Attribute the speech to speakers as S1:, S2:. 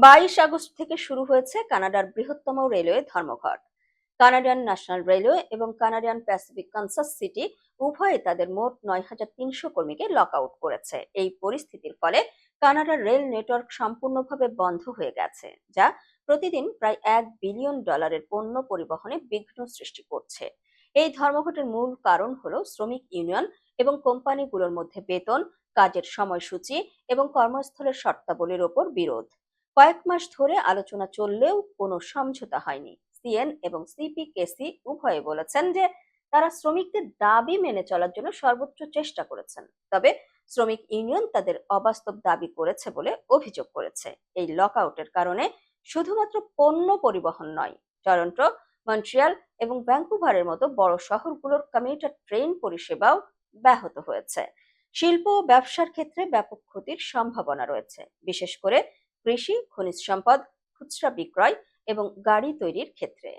S1: 22 August থেকে শুরু হয়েছে কানাডার বৃহত্তম রেলওয়ে ধর্মঘট। কানাডিয়ান ন্যাশনাল রেলওয়ে এবং কানাডিয়ান প্যাসিফিক কানসাস সিটি উভয়ে তাদের মোট 9,300 কর্মীকে লক আউট করেছে। এই পরিস্থিতির ফলে কানাডার রেল নেটওয়ার্ক সম্পূর্ণভাবে বন্ধ হয়ে গেছে, যা প্রতিদিন প্রায় $1 বিলিয়ন পণ্য পরিবহনে বিঘ্ন সৃষ্টি করছে। এই ধর্মঘটের মূল কারণ হলো শ্রমিক ইউনিয়ন এবং কোম্পানিগুলোর মধ্যে বেতন, কাজের সময়সূচি এবং কর্মস্থলের শর্তাবলীর ওপর বিরোধ। কয়েক মাস ধরে আলোচনা চললেও কোনো সমঝোতা হয়নি। সিএন এবং সিপিকেসি উভয়ে বলেছেন যে তারা শ্রমিকদের দাবি মেনে চলার জন্য সর্বোচ্চ চেষ্টা করেছেন, তবে শ্রমিক ইউনিয়ন তাদের অবাস্তব দাবি করেছে বলে অভিযোগ করেছে। এই লকআউটের কারণে শুধুমাত্র পণ্য পরিবহন নয়, টরন্টো, মন্ট্রিয়াল এবং ভ্যাঙ্কুভারের মতো বড় শহরগুলোর কমিউটার ট্রেন পরিষেবাও ব্যাহত হয়েছে। শিল্প ও ব্যবসার ক্ষেত্রে ব্যাপক ক্ষতির সম্ভাবনা রয়েছে, বিশেষ করে কৃষি, খনিজ সম্পদ, খুচরা বিক্রয় এবং গাড়ি তৈরির ক্ষেত্রে।